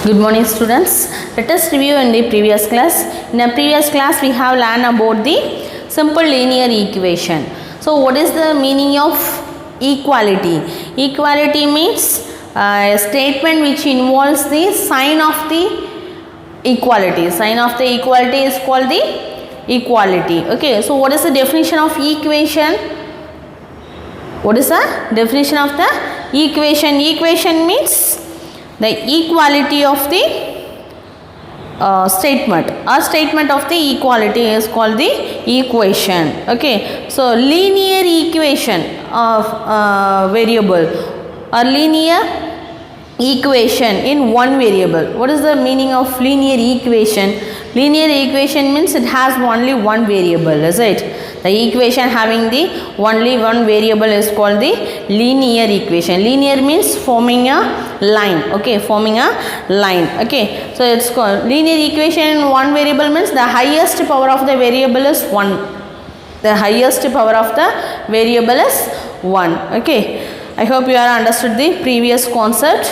Good morning students. Let us review in the previous class. In the previous class we have learned about the simple linear equation. So what is the meaning of equality? Equality means a statement which involves the sign of the equality. Sign of the equality is called the equality. Okay, so what is the definition of equation? What is the definition of the equation? Equation means the equality of the statement. A statement of the equality is called the equation. Okay, so linear equation of variable or linear equation in one variable. What is the meaning of linear equation? Linear equation means it has only one variable, is it? The equation having the only one variable is called the linear equation. Linear means forming a line. Okay, forming a line. Okay, so it's called linear equation in one variable means the highest power of the variable is 1. The highest power of the variable is 1. Okay, I hope you have understood the previous concept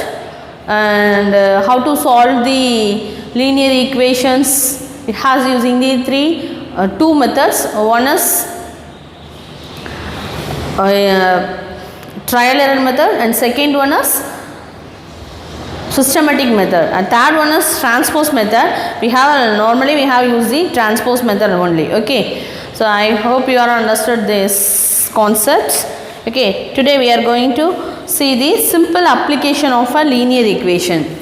and how to solve the linear equations. It has using the two methods. One is trial error method and second one is systematic method and third one is transpose method. We have normally used the transpose method only. Okay, so I hope you are understood this concept. Okay, today we are going to see the simple application of a linear equation.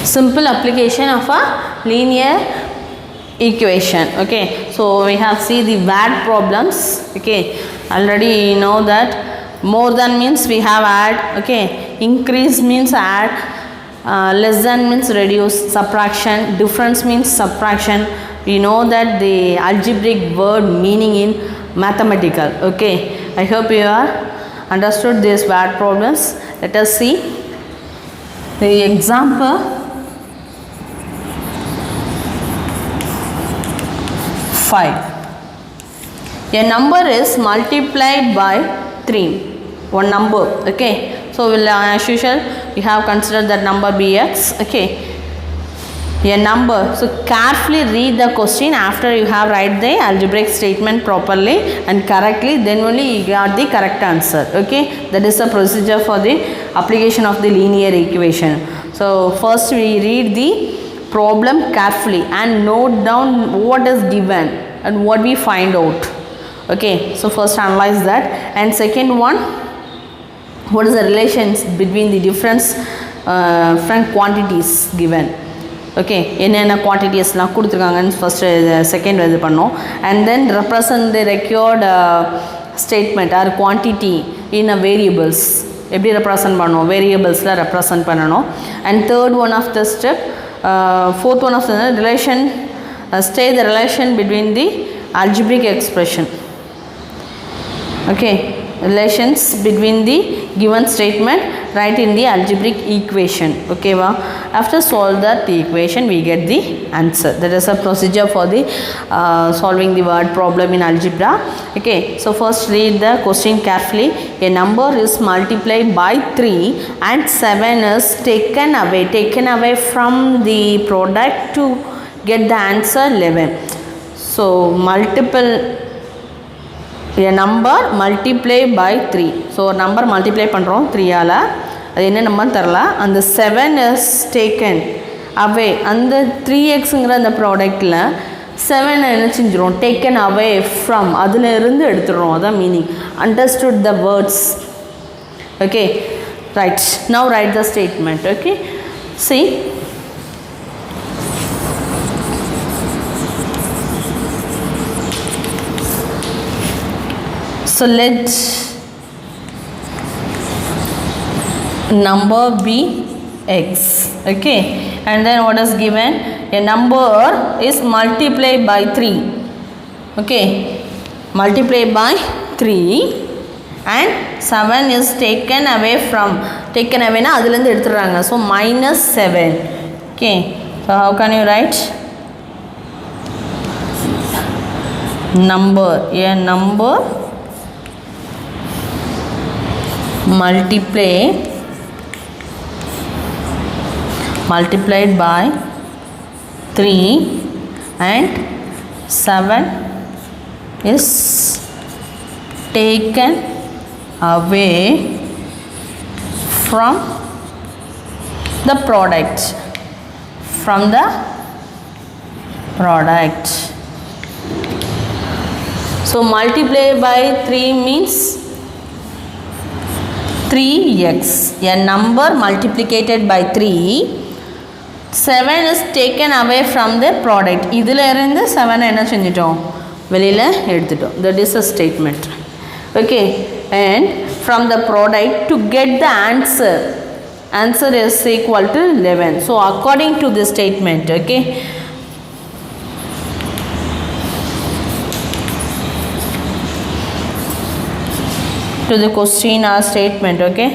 Simple application of a linear equation. Okay, so we have see the VAD problems. Okay, already you know that more than means we have add. Okay, increase means add, less than means reduce, subtraction, difference means subtraction. We know that the algebraic word meaning in mathematical. Okay, I hope you are understood these VAD problems. Let us see the example. 5. A number is multiplied by 3. One number. Okay, so we'll, as usual we have considered that number bx. Okay, a number. So carefully read the question after you have write the algebraic statement properly and correctly, then only you got the correct answer. Okay, that is the procedure for the application of the linear equation. So first we read the problem carefully and note down what is given and what we find out. Okay, so first analyze that, and second one, what is the relations between the different quantities given. Okay, என்னென்ன quantities-லாம் கொடுத்துருக்காங்கன்னு first second இது பண்ணோம், and then represent the required statement or quantity in a variables. எப்படி represent பண்ணோம், variables-ல represent பண்ணணும். And third one of the step, fourth one of the relation, state the relation between the algebraic expression. Okay, relations between the given statement, write in the algebraic equation. Okay, after solve that the equation we get the answer. That is a procedure for the solving the word problem in algebra. Okay, so first read the question carefully. A number is multiplied by 3 and 7 is taken away from the product to get the answer 11. So multiple a number multiply by 3. So number multiply பண்றோம் 3 ஆல, அது என்ன number தெரியல, அந்த 7 is taken away. அந்த 3xங்கற அந்த ப்ராடக்ட்ல 7 என்ன செஞ்சிரோம், taken away from, அதுல இருந்து எடுத்துறோம். அதான் meaning. Understood the words. Okay, right, now write the statement. Okay, see, so let number be x. Okay, and then what is given? A number is multiplied by 3. Okay, multiplied by 3 and 7 is taken away from, taken away na adilende eduthuranga, so minus 7. Okay, so how can you write? Number, a number multiplied by 3 and 7 is taken away from the product, so multiply by 3 means 3x, a number multiplied by 3, 7 is taken away from the product. இதில் இருந்து 7 என்ன செஞ்சிட்டோம், வெளியில் எடுத்துட்டோம். That is a statement. Okay, and from the product to get the answer is equal to 11. So according to this statement, okay, to the question or statement, okay,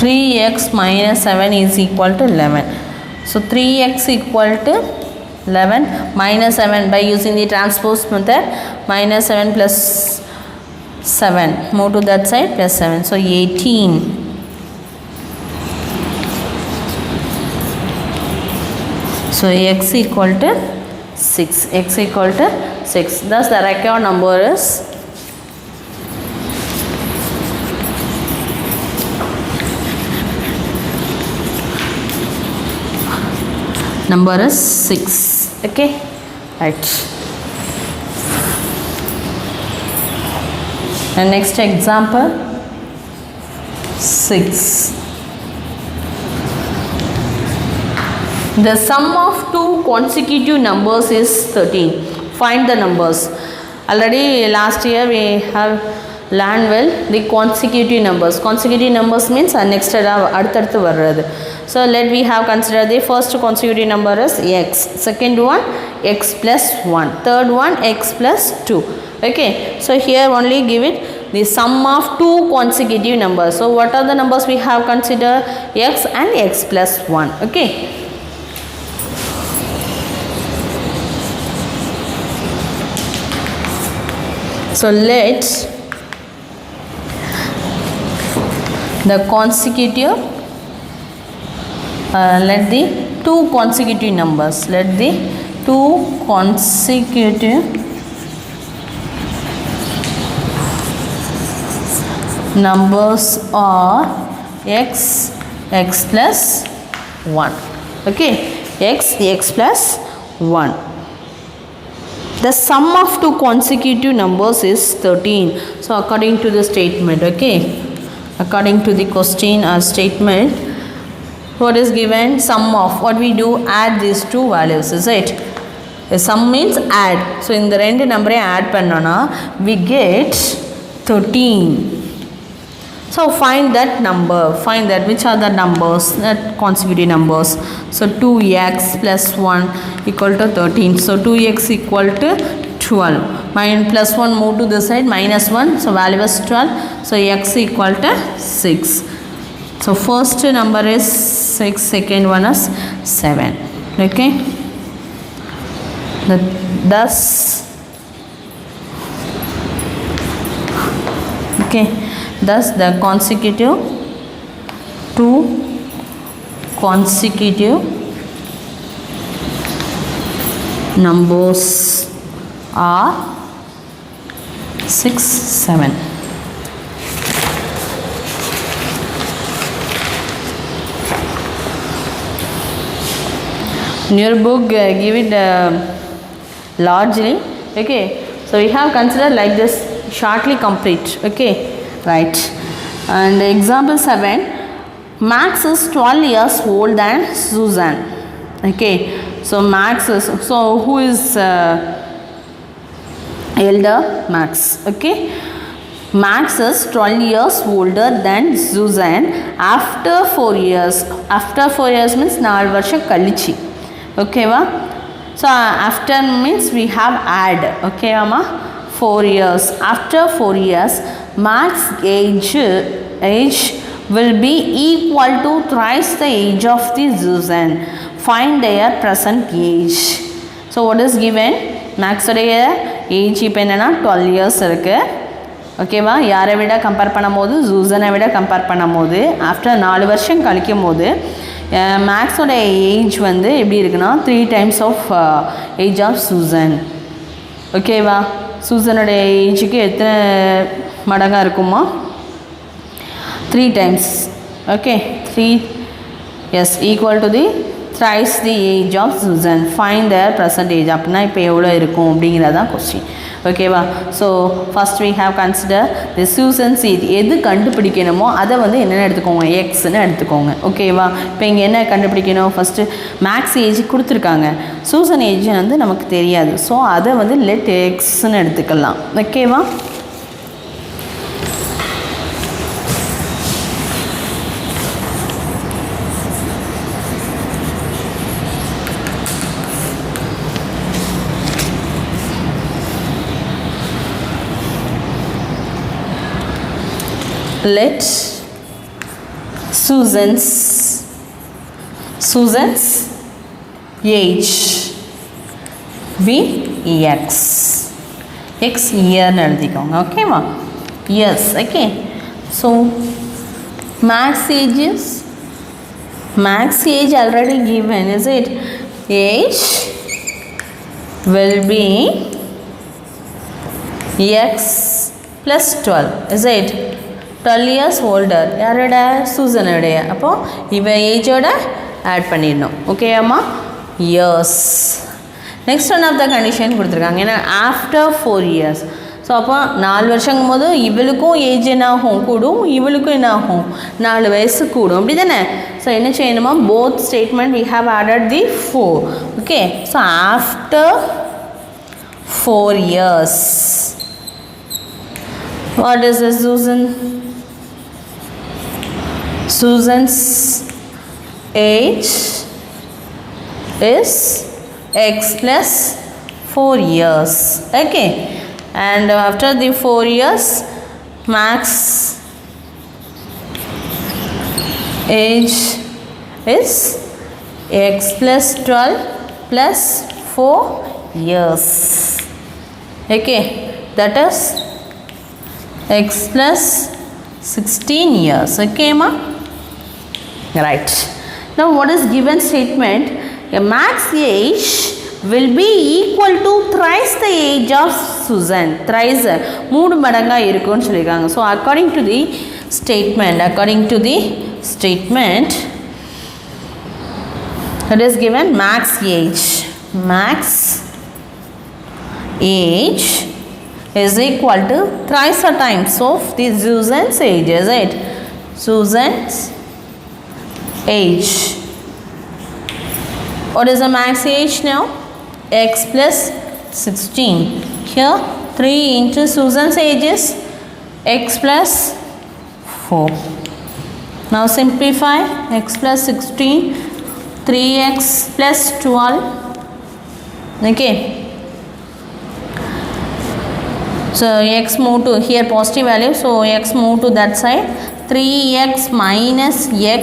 three x minus 7 is equal to 11. So 3x equal to 11 minus 7 by using the transpose method, minus 7 plus 7, move to that side, plus 7, so 18. So x equal to 6, x equal to 6. Thus the required number is number is 6. Okay, right. And next example 6. The sum of two consecutive numbers is 13. Find the numbers. Already last year we have learned well the consecutive numbers. Consecutive numbers means next அடுத்தடுத்து வர்றது. So let we have consider the first consecutive number is x, second one x plus 1, third one x plus 2. Okay, so here only give it the sum of two consecutive numbers. So what are the numbers we have considered? X and x plus 1. Okay, so let the consecutive let the two consecutive numbers, let the two consecutive numbers are x, x plus 1. Okay, x plus 1. The sum of two consecutive numbers is 13. So according to the statement, okay, according to the question or statement, what is given? Sum of, what we do, add these two values, is it? The sum means add. So in the ரெண்டு number add பண்ணனா we get 13. So find that number, find that which are the numbers, that consecutive numbers. So 2x plus 1 equal to 13. So 2x equal to 12. Minus plus 1 move to the side, minus 1. So value is 12. So x equal to 6. So first number is 6, second one is 7. Okay. Thus, okay, thus the consecutive, two consecutive numbers are 6, 7. In your book, give it largely. Okay, so we have considered like this, shortly complete. Okay, right. And example 7, Max is 12 years old than Susan. Okay, so Max is, so who is elder Max. Okay, Max is 12 years older than Susan after 4 years. After 4 years means 4 வருஷம் கழிச்சு. ஓகேவா? So after means we have add. Okay amma, 4 years. After 4 years Max age will be equal to thrice the age of the Susan. Find their present age. So what is given? Max உடைய age இப்போ என்னன்னா 12 years இருக்கு. ஓகேவா? யாரை விட compare பண்ணும்போது சூசனை விட compare பண்ணும்போது ஆஃப்டர் 4 வருஷம் கழிக்கும் போது மேக்ஸோட ஏஜ் வந்து எப்படி இருக்குன்னா 3 times of age of Susan. ஓகேவா? சூசனோட ஏஜுக்கு எத்தனை மடங்காக இருக்குமா? 3 times. Okay, 3 yes equal to the thrice the age of Susan. Find their present age. அப்படின்னா இப்போ எவ்வளோ இருக்கும் அப்படிங்கிறதான் கொஸ்டின். ஓகேவா? So first we have consider the Susan's age. எது கண்டுபிடிக்கணுமோ அதை வந்து என்னென்ன எடுத்துக்கோங்க, எக்ஸ்ன்னு எடுத்துக்கோங்க. ஓகேவா? இப்போ இங்கே என்ன கண்டுபிடிக்கணும்? ஃபஸ்ட்டு மேக்ஸ் ஏஜ் கொடுத்துருக்காங்க, சூசன் ஏஜ் வந்து நமக்கு தெரியாது. ஸோ அதை வந்து லெட் எக்ஸ்ன்னு எடுத்துக்கலாம். ஓகேவா? let Susan's age be x. X year எழுதிக்கோங்க. ஓகேவா? yes. okay, so max age already given, is it? Age will be x plus 12, is it? 12 years older. யாரோட? சூசனோடைய. அப்போது இவன் ஏஜோட ஆட் பண்ணிடணும். ஓகே அம்மா? Years. Next one of the condition கொடுத்துருக்காங்க. ஏன்னா ஆஃப்டர் 4 years. ஸோ அப்போ 4 வருஷங்கும் போது இவளுக்கும் ஏஜ் என்ன ஆகும்? கூடும். இவளுக்கும் என்ன ஆகும்? 4 வயசு கூடும். அப்படி தானே? ஸோ என்ன செய்யணுமா? Both statement we have added the 4. Okay, so after 4 years what is the Susan's age is x plus 4 years. Okay, and after the 4 years Max age is x plus 12 plus 4 years. Okay, that is x plus 16 years. Okay ma? Right. Now what is given statement? A Max age will be equal to thrice the age of Susan. Thrice 3 மடங்கா இருக்குன்னு சொல்லிருக்காங்க. So according to the statement it is given Max age is equal to thrice the times of the Susan's age, is it? Susan's age. What is the max age now? X plus 16. Here 3 into Susan's age is x plus 4. Now simplify. X plus 16, 3x plus 12. Okay. So x move to here positive value, so x move to that side. 3x minus x,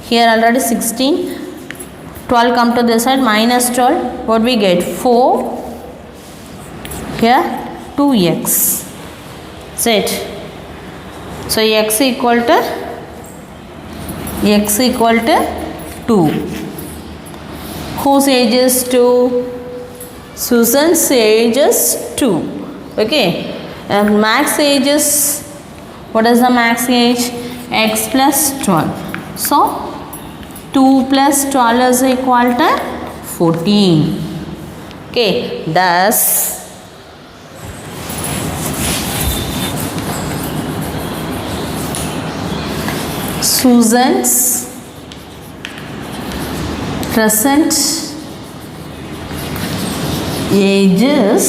here already 16, 12 come to this side, minus 12, what we get? 4, here 2x, set. So x equal to 2. Whose age is 2? Susan's age is 2. Okay, and max age is, what is the max age? X plus 12. So 2 plus 12 is equal to 14. Okay, thus Susan's present age is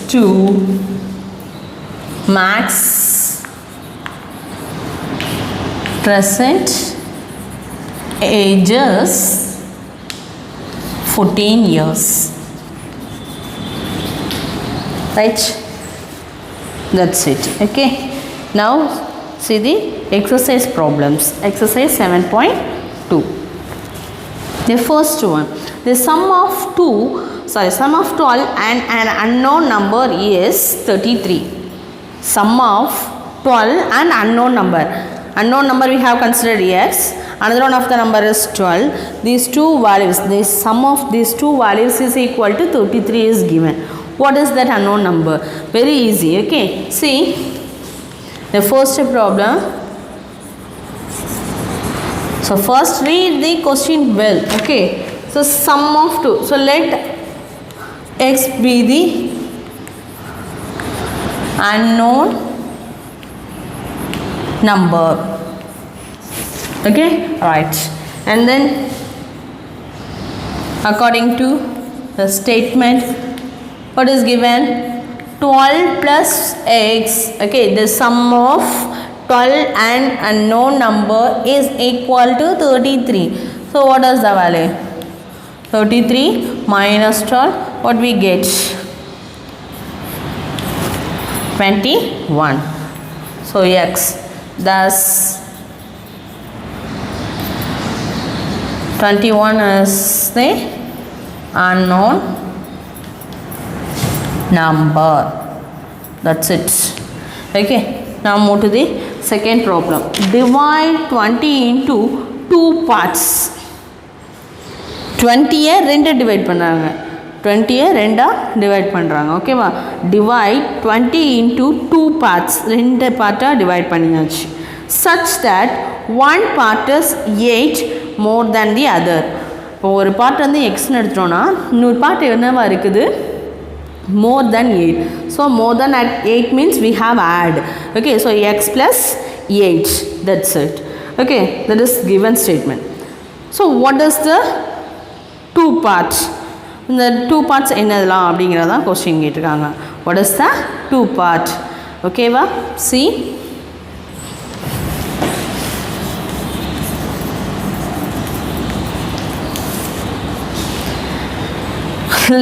2, max present ages 14 years. Right? That's it. Okay. Now see the exercise problems. Exercise 7.2. The first one. The sum of 12 and an unknown number is 33. Sum of 12 and unknown number. Unknown number we have considered x. Another one of the number is 12. These two values, the sum of these two values is equal to 33 is given. What is that unknown number? Very easy. Okay. See the first problem. So first read the question well. Okay. So sum of 2. So let x be the unknown number. Okay. Right. And then according to the statement, what is given? 12 plus x. Okay. The sum of 12 and unknown number is equal to 33. So what is the value? 33 minus 12. What we get? 21. So x. Thus 21 is the unknown number. That's it. Okay. Now move to the second problem. Divide 20 into 2 parts. 20 ரெண்டு divide பண்ணுறாங்க. 20 ரெண்டாக divide பண்ணுறாங்க. ஓகேவா? Divide 20 into 2 parts. ரெண்டு பார்ட்டாக divide பண்ணியாச்சு. Such that one part is 8 more than the other. இப்போ ஒரு பார்ட் வந்து எக்ஸ்னு எடுத்துட்டோன்னா இன்னொரு பார்ட் என்னவா இருக்குது? More than 8. So more than 8 means we have add. Okay. So x plus 8. That's it. Okay. That is given statement. So what is the 2 parts? The 2 parts என்னதெல்லாம் அப்படிங்கிறதா question கேட்டிருக்காங்க. What is the 2 part? Okay வா? See.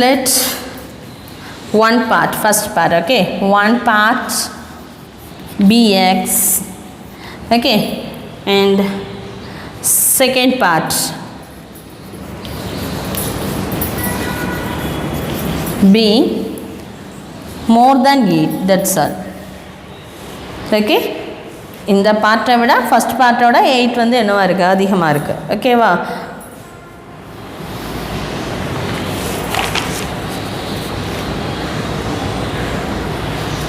Let one part, first part, okay, one part bx, okay, and second part b more than 8. That's all. Okay. இந்த பார்ட்டை விட first பார்ட்டோட 8 வந்து என்னவா இருக்குது? அதிகமாக இருக்குது. ஓகேவா?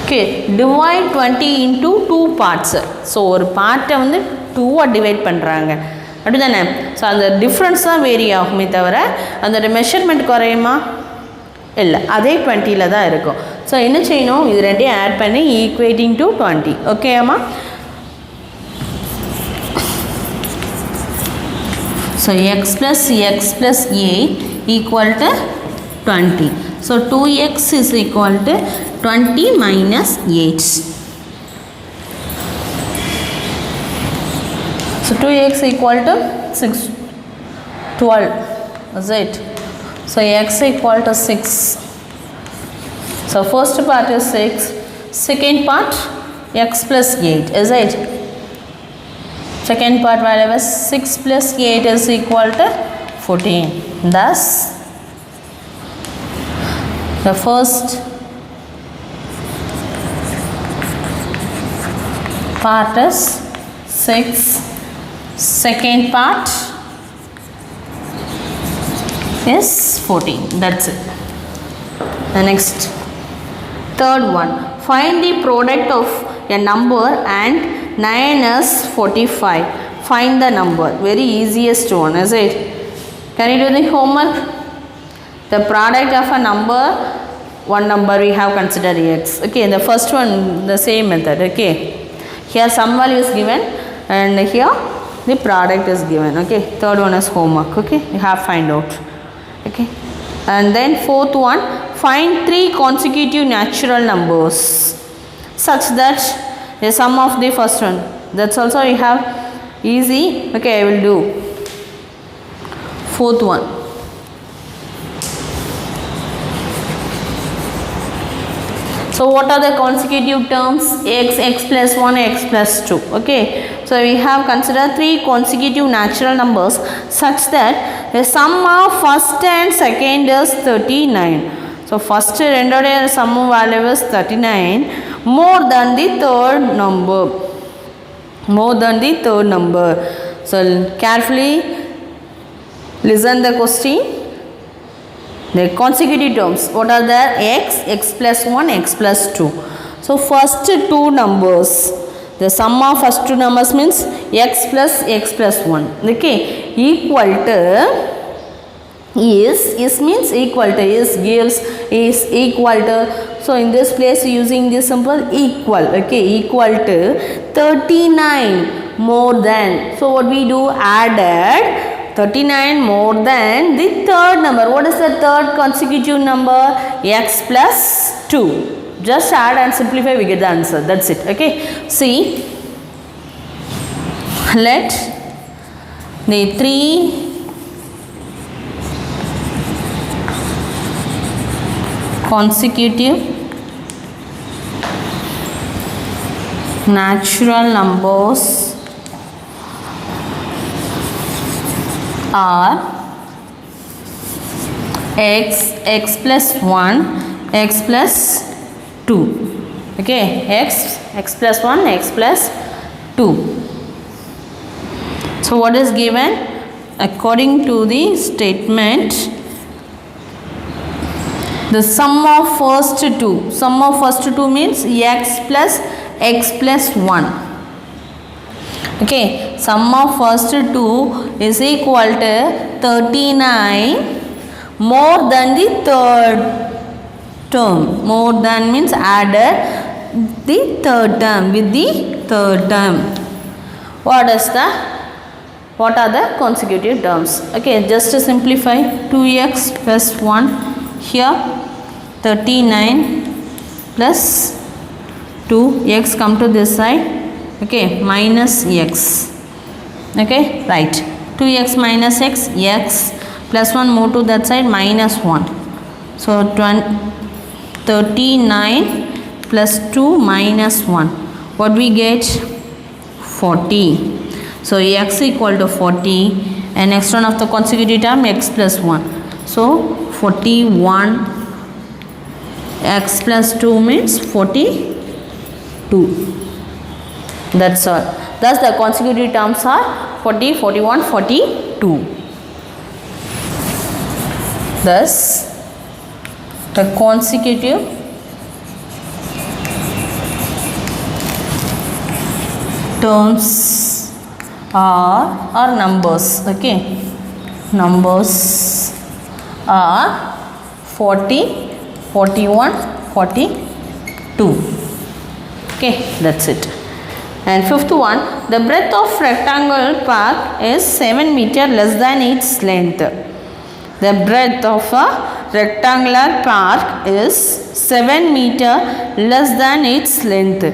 Okay. Divide 20 into 2 parts. So ஒரு பார்ட்டை வந்து 2ஆக டிவைட் பண்ணுறாங்க அப்படி தானே? ஸோ அந்த டிஃப்ரென்ஸ் தான் வேரி ஆகுமே தவிர அந்த மெஷர்மெண்ட் குறையுமா? இல்லை, அதே 20ல் தான் இருக்கும். ஸோ என்ன செய்யணும்? இது ரெண்டையும் ஆட் பண்ணி ஈக்குவேட்டிங் டு 20. ஓகேம்மா? So x plus 8 equal to 20. So 2x is equal to 20 minus 8. So 2x equal to 12. Is it? So x equal to 6. So first part is 6. Second part x plus 8. Is it? Second part value is 6 plus 8 is equal to 14. Thus the first part is 6, second part is 14. That's it. The next third one, find the product of a number and 9 is 45. Find the number. Very easiest one, is it? Can you do the homework? The product of a number, one number we have considered x. Okay, the first one the same method. Okay, here some value is given and here the product is given. Okay, third one is homework. Okay, you have find out. Okay. And then fourth one, find 3 consecutive natural numbers such that the sum of the first one. That's also you have easy. Okay, I will do fourth one. So what are the consecutive terms? X plus 1, x plus 2. Okay. So we have considered 3 consecutive natural numbers such that the sum of first and second is 39. So first and sum value is 39 more than the third number. More than the third number. So carefully listen the question. The consecutive terms, what are the x plus 1, x plus 2. So first two numbers, the sum of first two numbers means x plus 1. Okay, equal to is means equal to is gives is equal to. So in this place using this symbol equal. Okay, equal to 39 more than. So what we do, added 39 more than the third number. What is the third consecutive number? X plus 2. Just add and simplify, we get the answer. That's it. Okay. See, let the 3 consecutive natural numbers are x plus 1, x plus 2. Okay, x plus 1, x plus 2. So what is given? According to the statement, the sum of first two. Sum of first two means x plus 1. Okay, sum of first two is equal to 39 more than the third term. More than means added the third term with the third term. What are the consecutive terms? Okay, just to simplify, 2x plus 1 here, 39 plus 2, x come to this side. Okay, minus x. Okay, right. 2x minus x, x plus 1 move to that side, minus 1. So 39 plus 2 minus 1. What we get? 40. So x equal to 40 and next one of the consecutive term x plus 1. So 41. X plus 2 means 42. That's all. Thus the consecutive terms are 40, 41, 42. Thus the consecutive terms are numbers. Okay, numbers are 40, 41, 42. Okay, that's it. And fifth one, the breadth of rectangle park is 7 meter less than its length. The breadth of a rectangular park is 7 meter less than its length.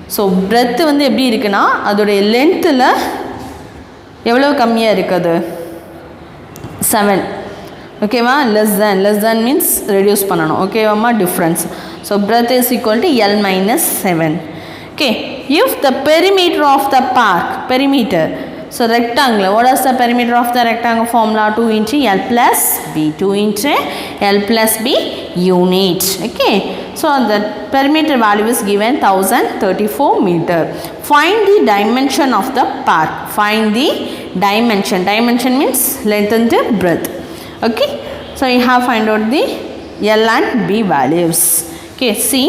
So breadth வந்து எப்படி இருக்குன்னா அதோடைய லென்த்தில் எவ்வளோ கம்மியாக இருக்குது? 7. ஓகேவா? less than means reduce பண்ணணும். ஓகேவாம்மா? difference. So breadth is equal to L minus 7. Okay, if the perimeter of the park, perimeter, so rectangle, what is the perimeter of the rectangle formula? 2 into L plus B, 2 into L plus B unit. Okay, so the perimeter value is given 1034 meter. Find the dimension of the park. Find the dimension. Dimension means length and breadth. Okay, so you have find out the L and B values. Okay, see.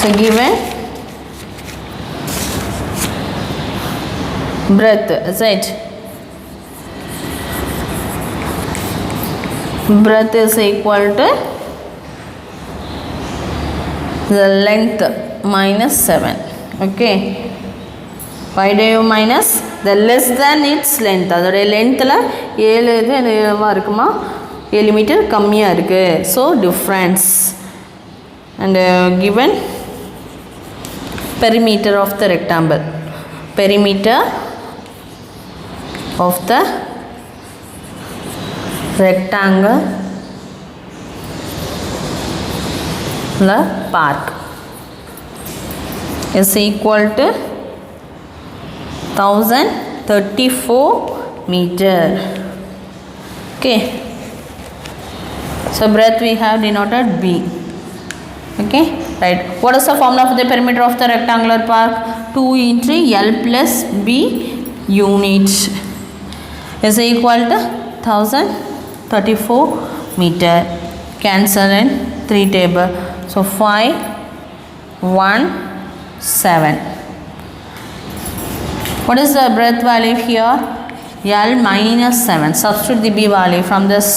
So given breadth, right? Breadth is equal to the length minus 7. Okay, why do you minus? The less than its length, அதோட லென்த்தில் 7 இது என்னவா இருக்குமா 7 metre கம்மியாக இருக்குது. So difference and given perimeter of the rectangle, perimeter of the rectangle the park is equal to 1034 meter. Okay, so breadth we have denoted B. Okay, right. What is the formula for the perimeter of the rectangular park? 2 into L plus B units is equal to 1034 meter. Cancel in 3 table. So 5, 1, 7. What is the breadth value here? L minus 7. Substitute the B value from this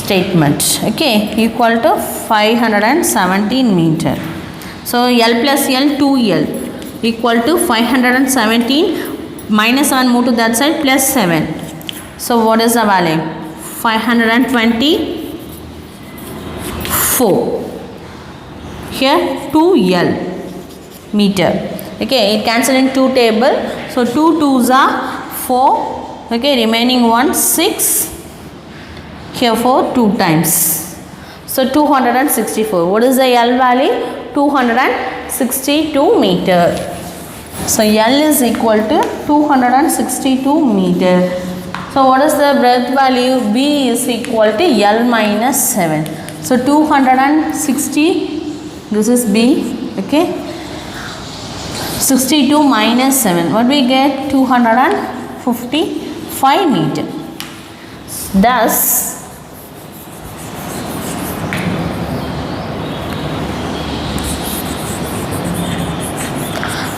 statement. Okay, equal to 517 meter. So L plus L 2L equal to 517 minus 7 move to that side plus 7. So what is the value? 524. Here 2L meter. Okay, it cancel in 2 table. So 2 2s are 4. Okay, remaining 1 6. Here for 2 times. So 264. What is the L value? 262 meter. So L is equal to 262 meter. So what is the breadth value? B is equal to L minus 7. So 260, this is B. Okay, 62 minus 7. What we get? 255 meter. Thus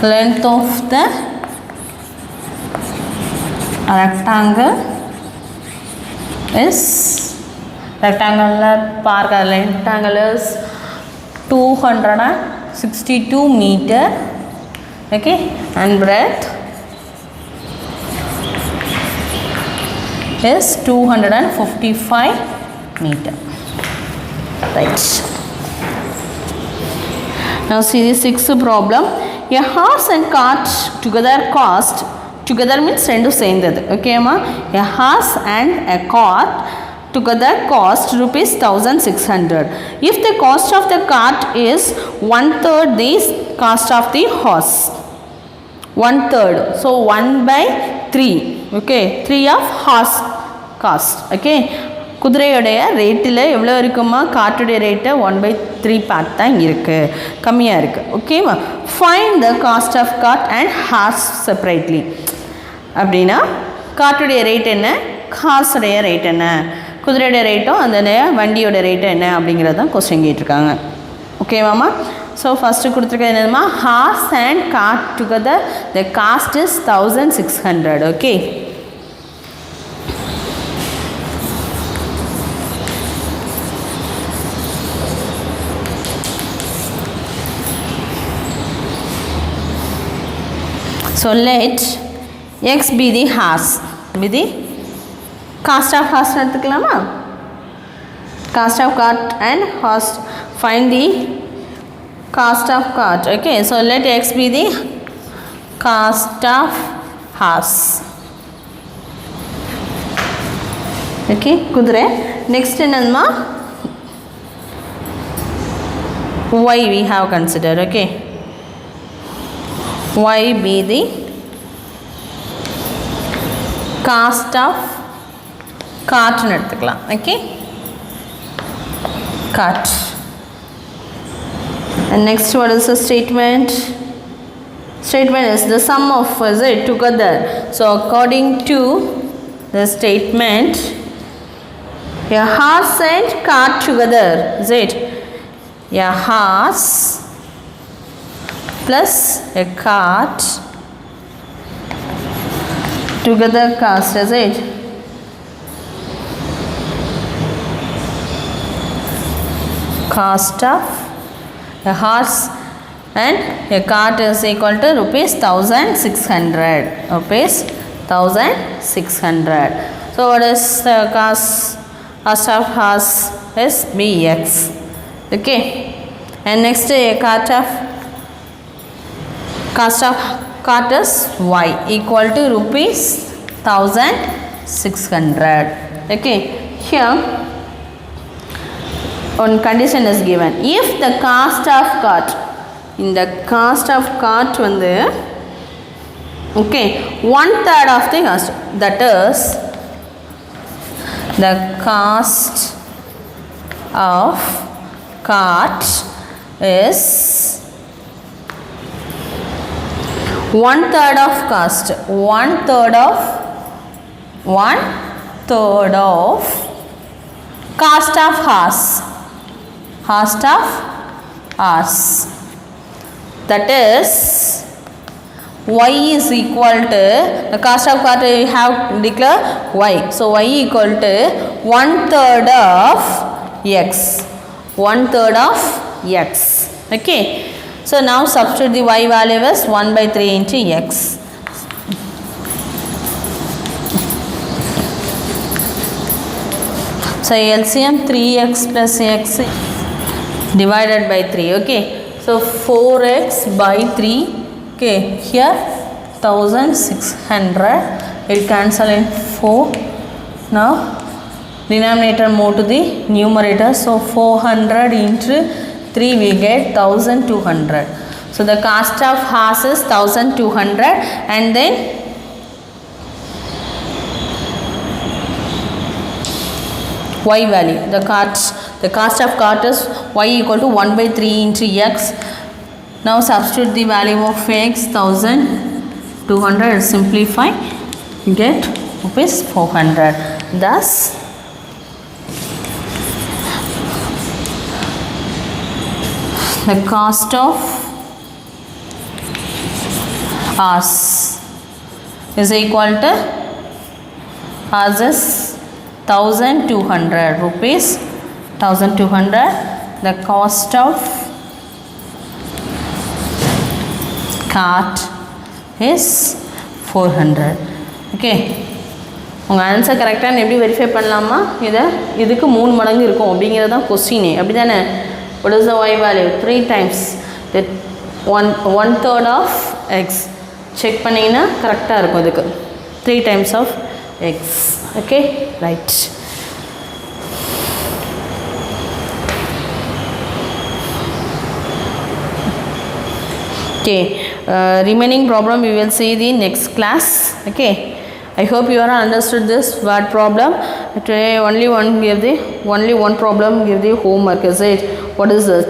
length of the rectangle is rectangular park rectangle is 262 meter. Okay, and breadth is 255 meter. Right. Now see the sixth problem. A horse and cart together cost, together means rendu sendadu. Okay ma, a horse and a cart together cost rupees 1600. If the cost of the cart is 1/3 the cost of the horse, 1/3, so 1/3. Okay, 3 of horse cost. Okay, குதிரையோடைய ரேட்டில் எவ்வளோ இருக்குமா? காட்டுடைய rate 1/3 part தான் இருக்குது, கம்மியாக இருக்குது. ஓகேவா? Find the cost of goat and horse separately. அப்படின்னா காட்டுடைய ரேட் என்ன, ஹார்ஸுடைய ரேட் என்ன, குதிரையோடைய ரேட்டும் அந்த வண்டியோட ரேட்டும் என்ன அப்படிங்கிறது தான் கொஸ்டின் கேட்டிருக்காங்க. ஓகேவாம்மா? ஸோ ஃபஸ்ட்டு கொடுத்துருக்க என்னதுமா, horse and cart together the cost is 1600. Okay, so let x be the horse, be the cost of horse எடுத்துக்கலாமா? cost of cart and horse. Find the cost of cart. Okay, so let x be the cost of horse. Okay, kudure. Next என்னதுமா, y we have considered. Okay, y be the cost of cart னு எடுத்துக்கலாம். Okay, cart. And next what is the statement? Statement is the sum of, is it, together. So according to the statement, a horse and cart together, is it, a horse plus a cart together cost, is it, cost of a horse and a cart is equal to rupees 1600. Rupees 1600. So what is the cost of horse is Bx. Okay, and next a cost of cart is y equal to rupees 1600. Okay, here one condition is given. If the cost of cart, in the cost of cart வந்து okay 1/3 of the cost, that is the cost of cart is 1/3 of cost, 1/3 of cost of horse, that is y is equal to the cost of cart we have declare y, so y equal to 1/3 of x, 1/3 of x. Okay, so now substitute the y value as 1/3 into x. So LCM 3x plus x divided by 3. Okay, so 4x by 3. Okay, here 1600 it cancel in 4. Now denominator move to the numerator, so 400 into 3 we get 1200. So the cost of horse is 1200 and then y value, the cost of cart is y equal to 1/3 into x. Now substitute the value of x 1200, simplify, get rupees 400. Thus the cost of horse is equal to horse is 1200 rupees, 1200. The cost of cart is 400. Okay, உங்கள் answer கரெக்டாக எப்படி verify பண்ணலாமா? இதுக்கு 3 மடங்கு இருக்கும் அப்படிங்கிறது தான் கொஸ்டினே, அப்படி தானே? What is the y value? 3 times the 1/3 of x. Check பண்ணிங்கன்னா கரெக்டாக இருக்கும். இதுக்கு 3 times of x. Okay, right. Okay, remaining problem we will see the next class. Okay, I hope you are understood this word problem. Today only one problem give the homework, is it? What is the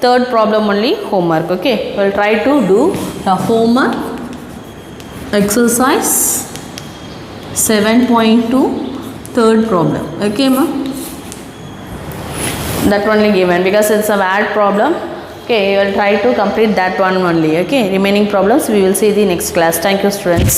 third problem? Only homework. Okay, we will try to do the homework exercise 7.2 third problem. Okay ma, that only given because it's a bad problem. Okay, you will try to complete that one only. Okay, remaining problems we will see the next class. Thank you students.